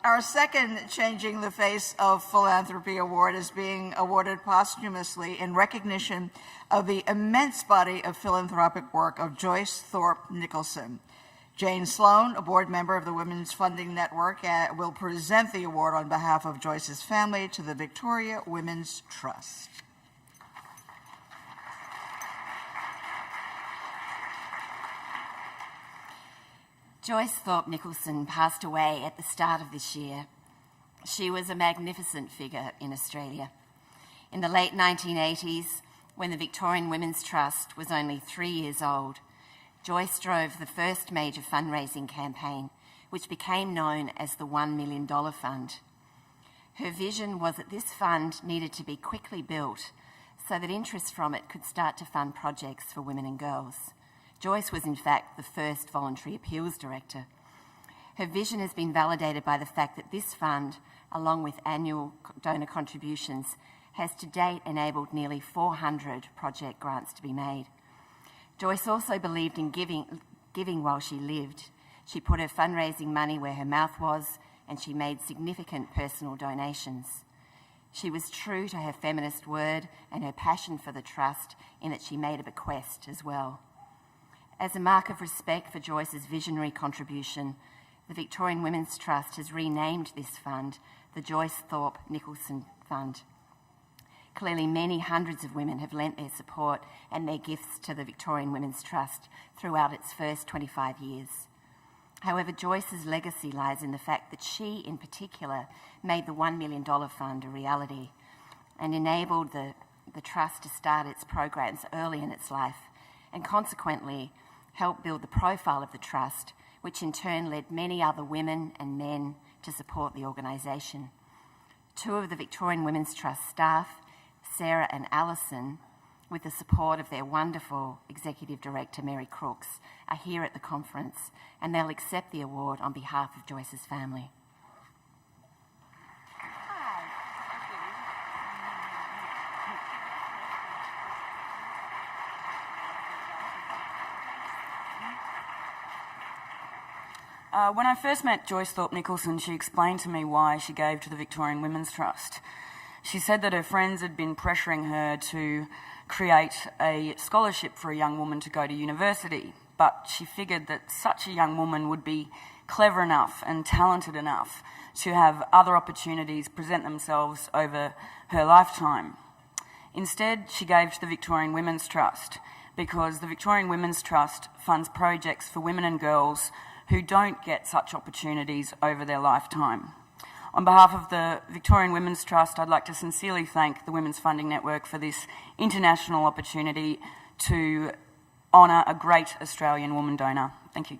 Our second Changing the Face of Philanthropy award is being awarded posthumously in recognition of the immense body of philanthropic work of Joyce Thorpe Nicholson. Jane Sloan, a board member of the Women's Funding Network, will present the award on behalf of Joyce's family to the Victoria Women's Trust. Joyce Thorpe Nicholson passed away at the start of this year. She was a magnificent figure in Australia. In the late 1980s, when the Victorian Women's Trust was only 3 years old, Joyce drove the first major fundraising campaign, which became known as the $1 Million Fund. Her vision was that this fund needed to be quickly built so that interest from it could start to fund projects for women and girls. Joyce was in fact the first voluntary appeals director. Her vision has been validated by the fact that this fund, along with annual donor contributions, has to date enabled nearly 400 project grants to be made. Joyce also believed in giving while she lived. She put her fundraising money where her mouth was, and she made significant personal donations. She was true to her feminist word and her passion for the trust in that she made a bequest as well. As a mark of respect for Joyce's visionary contribution, the Victorian Women's Trust has renamed this fund the Joyce Thorpe Nicholson Fund. Clearly, many hundreds of women have lent their support and their gifts to the Victorian Women's Trust throughout its first 25 years. However, Joyce's legacy lies in the fact that she, in particular, made the $1 Million Fund a reality and enabled the Trust to start its programs early in its life, and consequently helped build the profile of the Trust, which in turn led many other women and men to support the organisation. Two of the Victorian Women's Trust staff, Sarah and Alison, with the support of their wonderful Executive Director, Mary Crooks, are here at the conference, and they'll accept the award on behalf of Joyce's family. When I first met Joyce Thorpe Nicholson, she explained to me why she gave to the Victorian Women's Trust. She said that her friends had been pressuring her to create a scholarship for a young woman to go to university, but she figured that such a young woman would be clever enough and talented enough to have other opportunities present themselves over her lifetime. Instead, she gave to the Victorian Women's Trust because the Victorian Women's Trust funds projects for women and girls who don't get such opportunities over their lifetime. On behalf of the Victorian Women's Trust, I'd like to sincerely thank the Women's Funding Network for this international opportunity to honour a great Australian woman donor. Thank you.